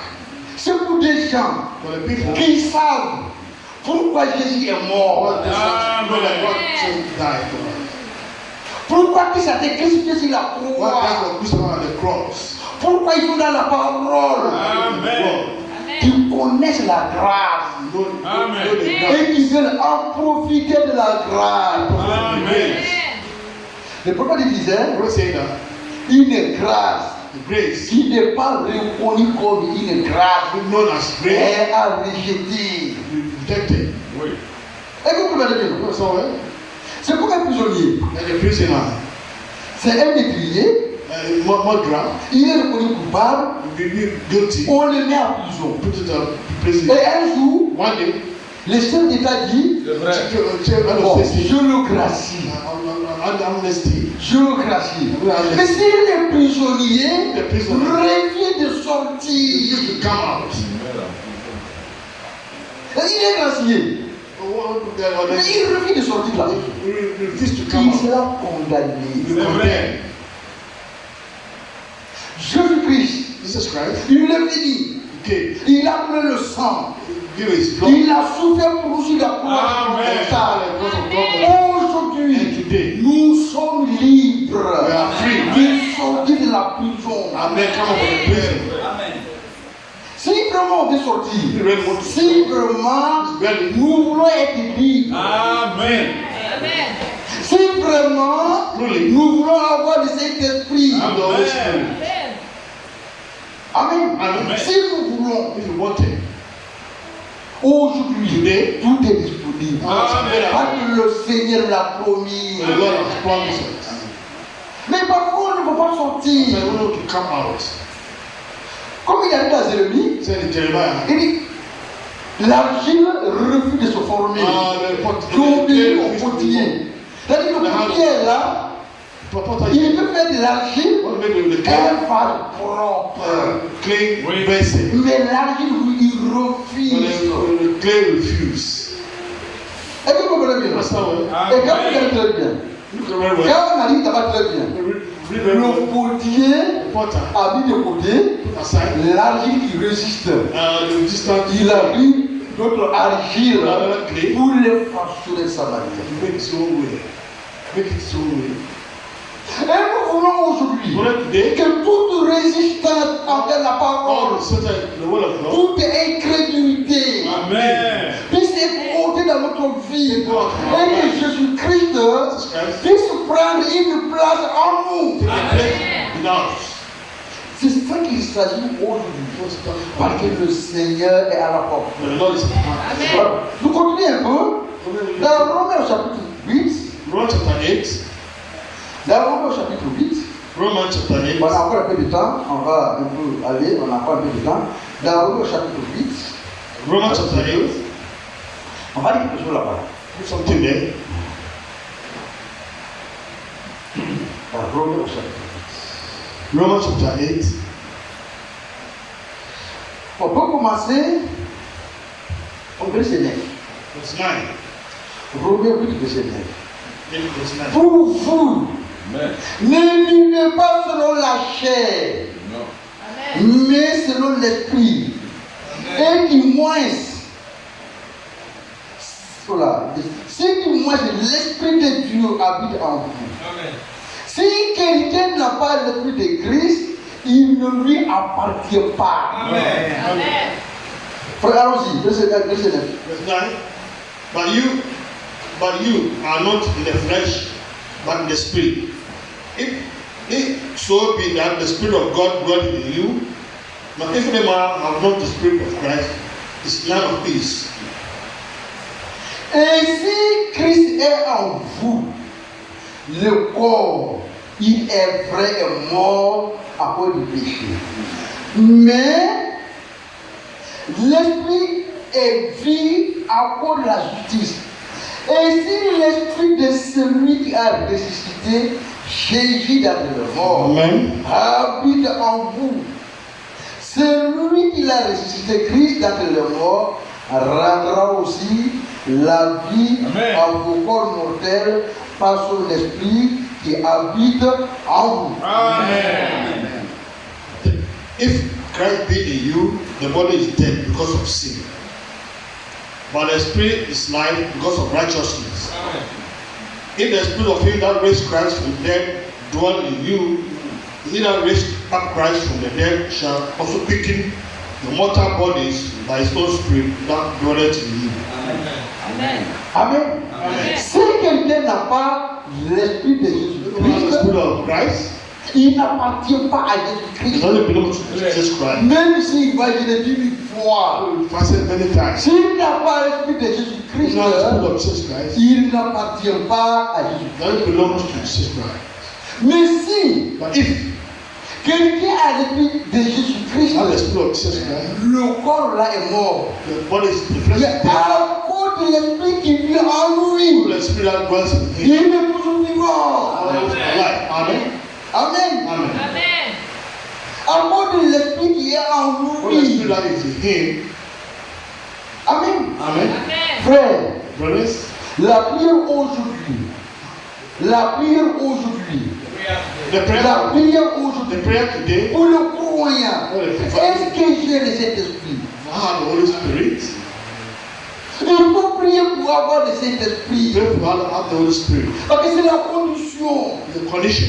c'est pour des gens for the people. qui savent pourquoi Jésus est mort. All the saints know that God just died for us. Pourquoi il s'est crucifié sur la Why croix. God was crucified on the cross. Pourquoi ils sont dans la parole. Amen. Qui connaissent la grâce. You Amen. know the Et God. qui veulent en profiter de la grâce. Amen. Le prophète disait, What say that? une grâce The grace, qui n'est pas reconnue comme une grâce known as grace, est à rejeter. rejected. Oui. Est-ce que vous comprenez bien? That's all right. C'est comme un prisonnier. And the prisoner, C'est un métrier. murderer, Il est reconnu coupable. guilty, On le met en prison. put it in Et prison. un jour, One day, le chef d'État dit, C'est vrai. bon, amnesty, je le gracie. amnesty. Je le gracie. Mais si les prisonniers The prisoner refusent de refuse sortir, to come out. il est gracié. Mais il refuse de sortir de la prison. Refuse to come Il out. sera condamné. You condemn. Jésus-Christ, Jesus Christ, il est fini. okay, Il a pleuré le sang. give his blood. Il a souffert pour nous sur la croix. Amen. Because of God. Aujourd'hui, And today, nous sommes libres we are free. de sortir de la prison. Amen. Come out of the prison. Si vraiment on veut sortir, You really want to si vraiment nous voulons être libres, Amen. si vraiment nous voulons avoir le Saint-Esprit, have the Holy Spirit. Amen. Amen. Si nous voulons, If you want it, aujourd'hui, today, tout est disponible. Amen. Parce que le Seigneur l'a promis. the Lord has promised us. Mais parfois on ne peut pas So sortir. I want you to come out. Comme il y a dit dans Jérémie, Said in Jeremiah. il dit l'argile refuse de se former. The pot, Tomber the au potier. C'est-à-dire que le potier est là, Il veut faire de l'argile want to make the un clay vase propre. clay Oui. vessel. Mais l'argile, il But refuse. the clay refuse. Est-ce que vous comprenez bien? Understand well? Et quand vous allez très bien, Look very well. quand on arrive, ça va très bien. Read very well. Le potier The potter a mis de côté put aside l'argile qui résiste. the distant. Il a mis d'autres argiles Another clay. pour les façonner sa manière. Make it your way. Make it your way. Et nous voulons aujourd'hui But today, que toute résistance envers la all parole, the Satan, the word of God, toute incrédulité Amen. puisse être ôtée dans notre vie et que Jésus-Christ Jesus Christ, puisse prendre une place en nous. take a place in us. C'est ça qu'il s'agit aujourd'hui. Parce que le Seigneur est à la porte. The Lord is at hand. Voilà. Nous continuons un peu. Dans Romains au chapitre 8, Romans chapter 8. dans Romains au chapitre 8, Romans chapter 8. on a encore un peu de temps, on va un peu aller, on a encore un peu de temps. Dans Romains au chapitre 8, Romans chapter 8. on va dire quelque chose là-bas. Put something there. Dans Romains au chapitre 8. Romans chapter 8. On peut commencer au verset 9. Verse 9. Romains 8, verset 9. Verse 9. Pour vous, Amen. ne vivez pas selon la chair, Non. mais selon l'esprit. Et du moins, voilà, si du moins l'esprit de Dieu habite en vous. Amen. Si quelqu'un n'a pas l'esprit de Christ, il ne lui appartient pas. Amen. Frère, allons-y, verset 9. Verse 9. But you are not in the flesh, but in the spirit. If so be that the Spirit of God dwells in you, but if any man have not the Spirit of Christ, is none of peace. Et si Christ est en vous, le corps, il est vrai et mort à cause du péché. Mais l'esprit est vie à cause de la justice. Et si l'esprit de celui qui a ressuscité Jésus dans le mort Amen. habite en vous, celui qui l'a ressuscité Christ dans le mort rendra aussi la vie Amen. à vos corps mortels par son esprit qui habite en vous. Amen. If Christ be in you, the body is dead because of sin. But the spirit is life because of righteousness. Amen. If the spirit of him that raised Christ from the dead dwell in you, he that raised up Christ from the dead shall also quicken your mortal bodies by his own spirit that dwelleth in you. Amen. Amen. Amen. Si quelqu'un n'a pas l'esprit de If you have the Jésus-Christ, spirit of Christ, il n'appartient pas à it Jésus-Christ. doesn't belong to Jesus Christ. Même s'il va, je l'ai dit une fois, I've said many times. s'il n'a pas l'esprit de If Jésus-Christ, you have the spirit of Jesus Christ, it il n'appartient pas à Jésus-Christ. doesn't belong to Jesus Christ. Mais si But if quelqu'un a l'esprit de Jésus-Christ, you have the spirit of Jesus Christ, le corps là est mort. the body is the flesh Mais is dead. à cause de l'esprit qui vit en lui, The spirit that dwells in him il est toujours vivant. is alive. Amen. Amen. Amen. À cause de l'esprit qui est en When the lui. spirit that is in him, Amen. Amen. Frère, Brothers, la prière aujourd'hui, la prière aujourd'hui, the prayer, la prière the aujourd'hui, prayer today, pour le croyant, est-ce que j'ai le Saint-Esprit? I have the Holy Spirit. Il faut prier pour avoir le Saint-Esprit. Pray for have the Holy Spirit. Parce que c'est la condition. The condition.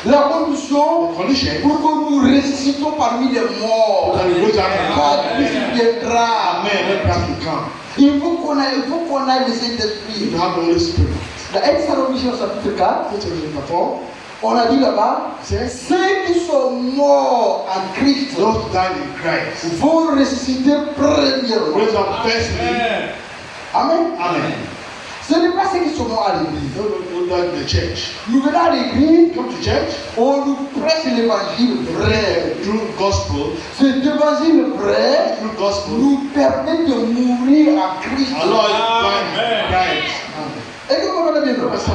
La condition The condition pour que nous ressuscitons parmi les morts. that we raise up. Quand Christ viendra, Amen. Let Christ will come. il faut qu'on ait le You Saint-Esprit. have the Holy Spirit. Dans 1 Thessaloniciens chapitre 4, Chapter 4. on a dit là-bas, Says, ceux qui sont morts en Christ those who died in Christ vont ressusciter premièrement. raise up firstly. Amen. Amen. Ce n'est pas ceux qui sont morts à l'église. Those who died in the church. Nous venons à l'église, Come to church. on nous prêche l'évangile vrai. Through gospel. Cet évangile vrai Through gospel. nous permet de mourir en Christ. Allah is Amen. blind. Christ. Et que vous comprenez bien? That's how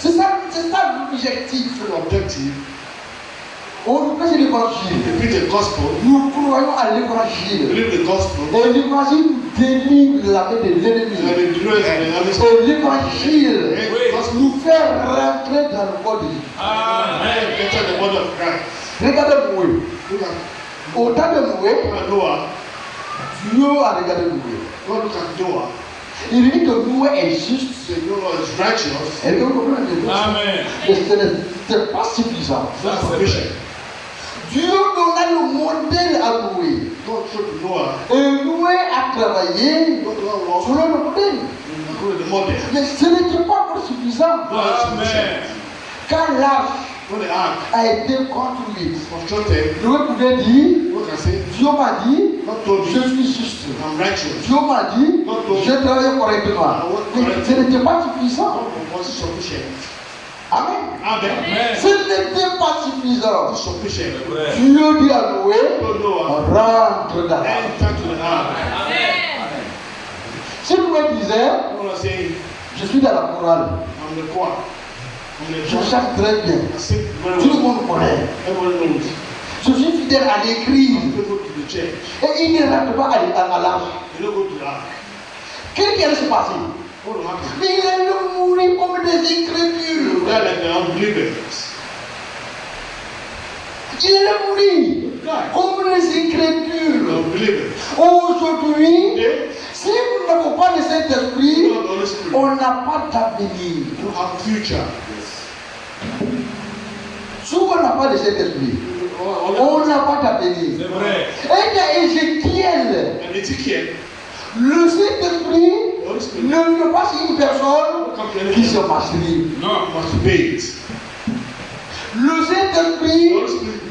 C'est ça c'est ça l'objectif. Objective. On nous prêche l'évangile. We preach the gospel. Nous croyons à We l'évangile. believe the gospel. Et l'évangile nous délivre de la main de l'ennemi. And the deliverance and the enemies. Et l'évangile Gospel. nous fait rentrer dans le corps de Jésus. Amen. Enter the body of Christ. Regardez Noé. Look at Au temps de Noé, Noah. Dieu a regardé Noé. God look at Noah. Il dit que Noé est juste. Say Noah is righteous. Et que vous comprenez? Amen. Et ce n'est pas suffisant. That's sufficient. Dieu donna le modèle à Noé. God showed to Noah. Et Noé a travaillé God walked selon le modèle. through the model. Mais ce n'était pas encore suffisant. Amen. Quand l'arche When the ark a été construite, was constructed, Noé pouvait dire, God can say, Dieu m'a dit, God told je me, suis juste. I'm righteous. Dieu m'a dit, je travaille correctement. Mais ce n'était pas suffisant. God was sufficient. Amen. Amen. Ce n'était pas suffisant. Sufficient. Dieu dit à Noé, Told Noah, rentre dans l'arche. enter to the ark. Si Noé disait, Noah saying, je suis dans la chorale, I'm the choir. I'm the je church. chante très bien. I sing very Tout le well. monde connaît. Everyone knows. Je suis fidèle à l'église. I'm faithful to the church. Et il ne rentre pas à l'arche. You don't go to the ark. Qu'est-ce qui allait se passer? What will happen? Mais il allait mourir comme des You incrédules. die like the unbelievers. Il allait mourir You die. comme les The incrédules. unbelievers. Aujourd'hui, Today, si nous n'avons pas le you Saint-Esprit, don't have the Holy Spirit. on n'a pas d'avenir. You have future. Si on n'a pas le Saint-Esprit, on n'a pas d'avenir. C'est vrai. Et dans Ézéchiel, And Ezekiel, le Saint-Esprit the Holy Spirit, ne veut pas sur une personne qui se masturbe. Non. masturbate. Le Saint-Esprit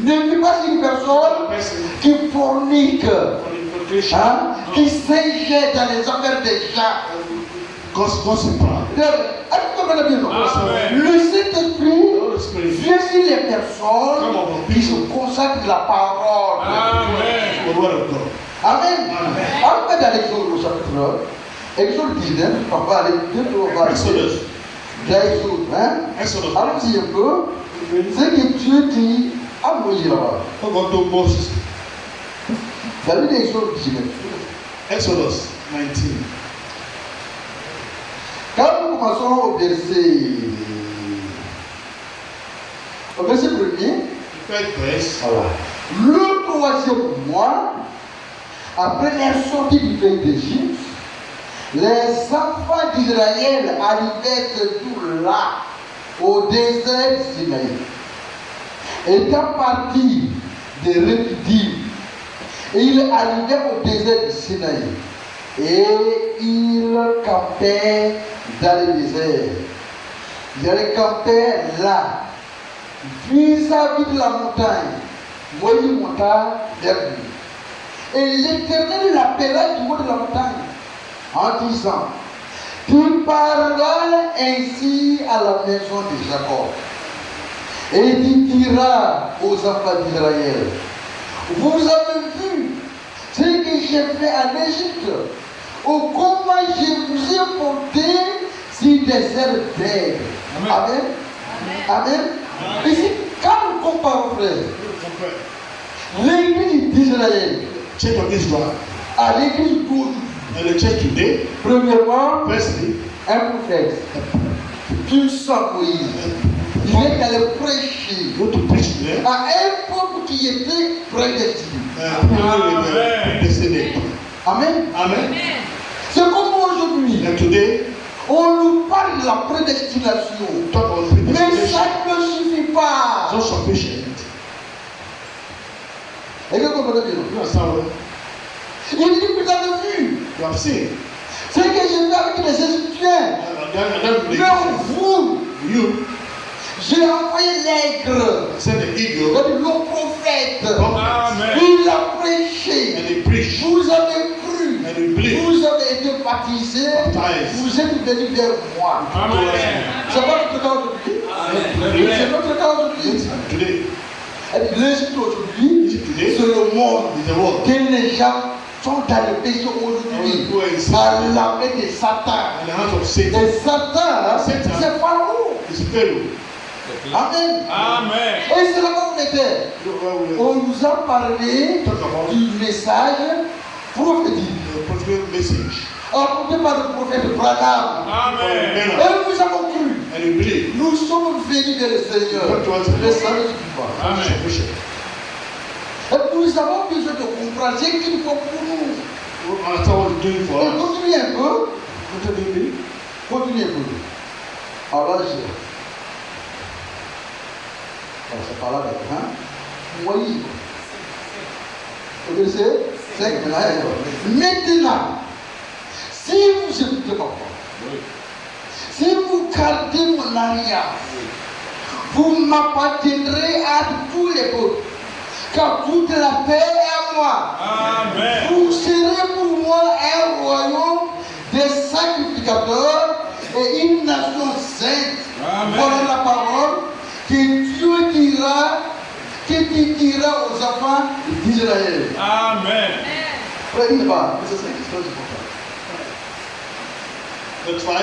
ne veut pas sur une A personne person qui fornique, for invocation, hein, qui s'ingère dans les affaires des gens. gossiper. Est-ce que vous comprenez bien? Amen. Le Saint-Esprit The Holy Spirit vient sur les personnes qui se consacrent à la parole. Amen. for the word of God. Amen. Amen. On va dans l'Exode au chapitre 1. Exode 19, on va aller bientôt, on va aller Exodus. dans Exode, hein. Exodus. Allons-y un peu. Ce que Dieu dit à Moïse là-bas. What God told Moses. Vous avez dit Exode 19. Exodus 19. Quand nous commençons au verset premier, The third verse. voilà. Le troisième mois, après leur sortie du pays d'Égypte, les enfants d'Israël arrivaient toujours là, au désert Sinaï. Étant partis de Rephidim, et ils arrivaient au désert du Sinaï. Et ils campaient dans le désert. Ils campaient là, vis-à-vis de la montagne. Moïse monta vers lui. Et l'Éternel l'appela du haut de la montagne, en disant, tu parleras ainsi à la maison de Jacob. Et tu diras aux enfants d'Israël, vous avez vu ce que j'ai fait en Égypte, ou comment je vous ai porté sur des ailes d'aigle. Amen. Amen. Ici, quand nous comparons, frère, l'église d'Israël Church of Israel à l'église d'aujourd'hui, and the church today. premièrement, Firstly, un prophète, puissant Moïse, il est allé prêcher go to preach there. à un peuple qui était prédestiné. Destiny. Amen. Amen. C'est comme aujourd'hui, And today, on nous parle de la prédestination, talk about mais predestination. ça ne suffit pas. Not sufficient. Et que vous comprenez bien? You understand what? Il dit, vous avez vu You have seen. ce que j'ai fait avec les Égyptiens. Mais vous, You j'ai envoyé l'aigle, send the eagle le prophète. Amen. Il a prêché. and they preach Vous avez cru. and you believe. Vous avez été baptisés. Baptized. Vous êtes venus vers moi. Amen. C'est pas notre cas aujourd'hui. C'est notre cas aujourd'hui. Today, L'Égypte aujourd'hui, Egypt today c'est le monde. is the world. Que les gens sont dans le péché aujourd'hui. Par la main de Satan. In the hands of Satan. Et Satan, Satan. c'est Pharaon. It's Pharaoh. Amen. Amen. Et c'est là où on était. On nous a parlé du message prophétique. Apporté par le prophète Branham. Amen. Et nous avons cru. Nous sommes venus vers le Seigneur. Le salut du pouvoir. Amen. Et nous avons besoin de comprendre ce qu'il faut pour nous. Et continuez un peu. Continuez un peu. Alors là, c'est pas là maintenant. Moïse. Vous connaissez? Maintenant, si vous écoutez ma voix, si vous gardez mon alliance, vous m'appartiendrez à tous les peuples, car toute la paix est à moi. Amen. Vous serez pour moi un royaume des sacrificateurs et une nation sainte. Amen. Voilà la parole que Dieu dira, que tu diras aux enfants d'Israël. Amen. Prenez pas, c'est très important. Verse 5.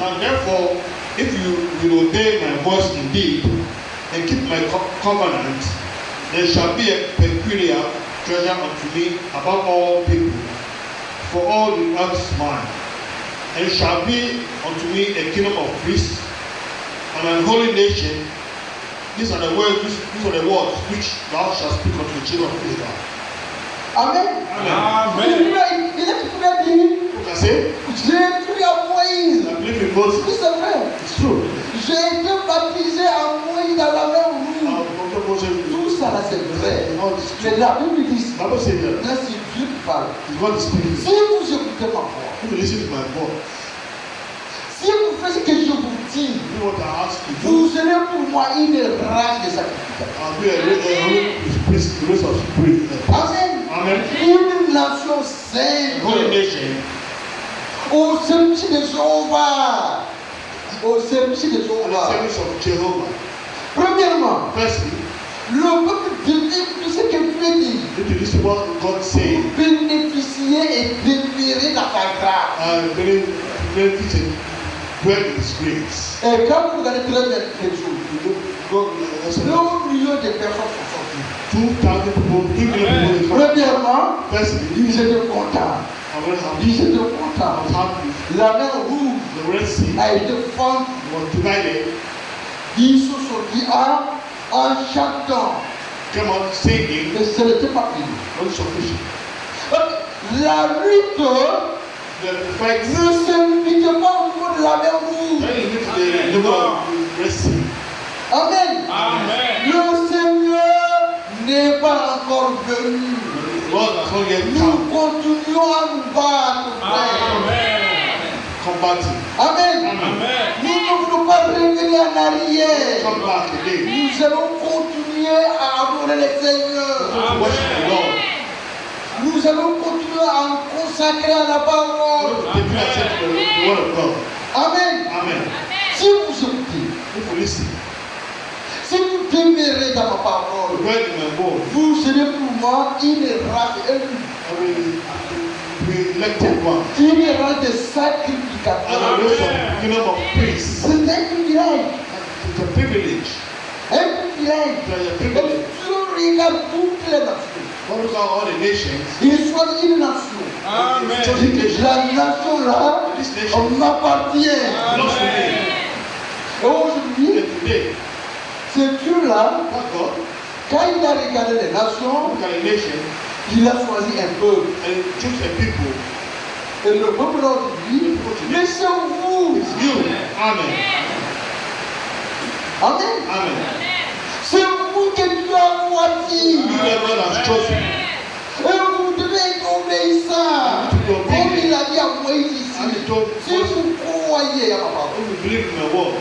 And therefore, if you will obey my voice indeed and keep my covenant, there shall be a peculiar treasure unto me above all people, for all the earth is mine. And it shall be unto me a kingdom of priests and an holy nation. These are the words which thou shalt speak unto the children of Israel. Amen. Amen. Il est dit, You can say, j'ai cru à Moïse. I believe in Moses. Oui, c'est vrai. It's true. J'ai été baptisé en Moïse dans la mer rouge. Tout ça là c'est vrai. Mais la Bible dit, Bible says that là c'est Dieu qui parle. God is speaking. Si vous écoutez ma voix, If you listen to my voice, si vous faites ce que je vous dis, do what I ask you to do. vous serez pour moi une race de sacrificateurs. I'll be a race of spirit. Amen. Amen. Une nation sainte. Holy nation. Au service de Jéhovah. Au service de And the Jéhovah. service of Jehovah. Premièrement, Firstly, le peuple devait tout ce que Dieu dit. if you listen to what God says, Bénéficier et demeurer dans sa grâce. benefit and dwell in His grace. Et quand vous regardez très bien quelque chose, 2 millions de personnes sont sorties. 2,000 people, 2 million people. Premièrement, Firstly, ils étaient contents. I'm very happy. Ils étaient I was contents. happy. La mer rouge The Red Sea a été fendue. was divided. Ils sont sortis en chantant. Came out singing. Mais ce n'était pas fini. Not sufficient. La lutte The fight. ne se limite pas au niveau de la mer rouge. When you look at the level of the Red Sea, Amen. Amen. Le Seigneur n'est pas encore venu. God has not yet Nous come. continuons à nous battre. frère. Amen. Combating. Amen. Amen. Nous ne voulons pas revenir en arrière. Come back again. Nous allons continuer à adorer le Seigneur. To worship the Lord. Nous allons continuer à nous consacrer à la parole. To take access to the word of God. Amen. Amen. Si vous écoutez, If you listen, si vous demeurez dans ma parole, dwell in my word, vous serez pour moi une race élue, I will be elected one. une race de And sacrificateurs. a race of kingdom of priests. C'est un privilège. It's a privilege. Un privilège. It's a Et privilege. Dieu regarde toutes les nations. God look at all the nations. Il choisit une nation. Amen. Il dit, la nation là This nation m'appartient. belongs to me. Et aujourd'hui, And today, ce Dieu là, that God quand il a regardé les nations, look at the nation il a choisi un peuple. and choose a people. Et le peuple là aujourd'hui, mais c'est vous. It's you. Amen. Amen. Amen. C'est vous que Dieu a choisi. You that God has chosen. Et vous devez être obéissant. Comme il a dit à Moïse ici. And he told Si Moses, vous croyez à ma parole, when you believe in my word,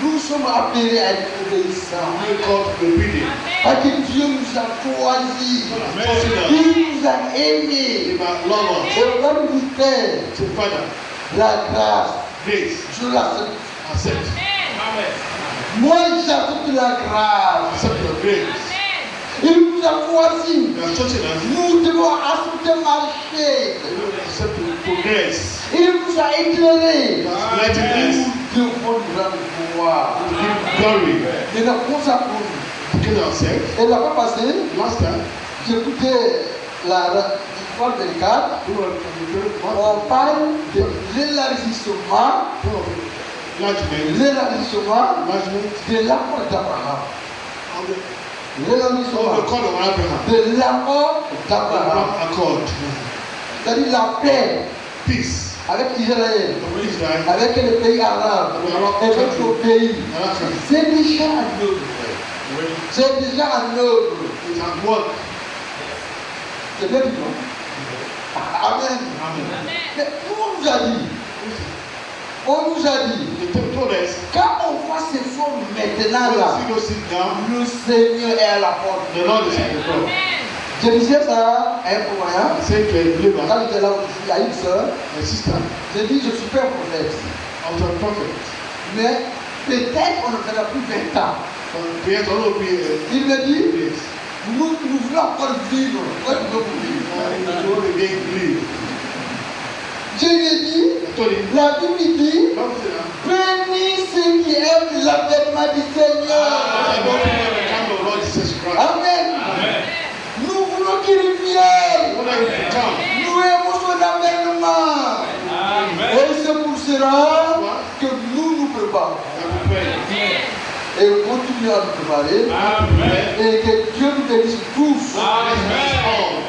nous sommes appelés à être obéissants. you are called to be obedient. Parce que Dieu nous a choisis. God has chosen us. Il nous a aimés. If I love us, Et regarde vous Père, so Father, la grâce, grace, je l'accepte. accept. Moi, j'accepte la grâce. Accept your grace. Il nous a choisis. You have chosen us. Nous devons accepter marcher. You accept to progress. Il nous a éclairés. You have enlightened us. Nous devons nous rendre gloire. glory. Maintenant, on s'apprend. Forget ourselves. Et la fois passée, Last time, j'écoutais la Paul 24. we were from On parle de l'élargissement, enlargement de l'accord d'Abraham. of the L'élargissement call of Abraham. de l'accord d'Abraham. Abraham accord. C'est-à-dire la paix Peace. avec Israël, Of Israel. avec les pays arabes, et d'autres pays. C'est déjà en œuvre. C'est déjà en œuvre. It has worked. C'est bien dit, non? Amen. Amen. Mais on nous a dit, The told us, quand on voit ces formes maintenant when là, you see those sit down, le Seigneur est à la porte. the Lord is at the door. Je disais ça à un croyant, I said to a believer, quand j'étais là aussi, à une soeur, a sister, j'ai dit je suis pas un prophète, of the prophet. mais peut-être on ne fera plus 20 ans. Yes, all of you. Il me dit, Yes. nous voulons encore vivre. Moi, je veux vivre. You want to be believe. Je lui ai dit, I told him, la Bible dit, don't say that. bénis ceux qui aiment l'avènement du Seigneur. I don't know the kind of Lord Jesus Christ. Amen. Amen. Nous voulons qu'il vienne. What are you to come? Nous aimons son avènement. Amen. Et c'est pour cela que nous nous préparons. I pray. Et continuons à nous préparer. Amen. Et que Dieu nous bénisse tous. Amen.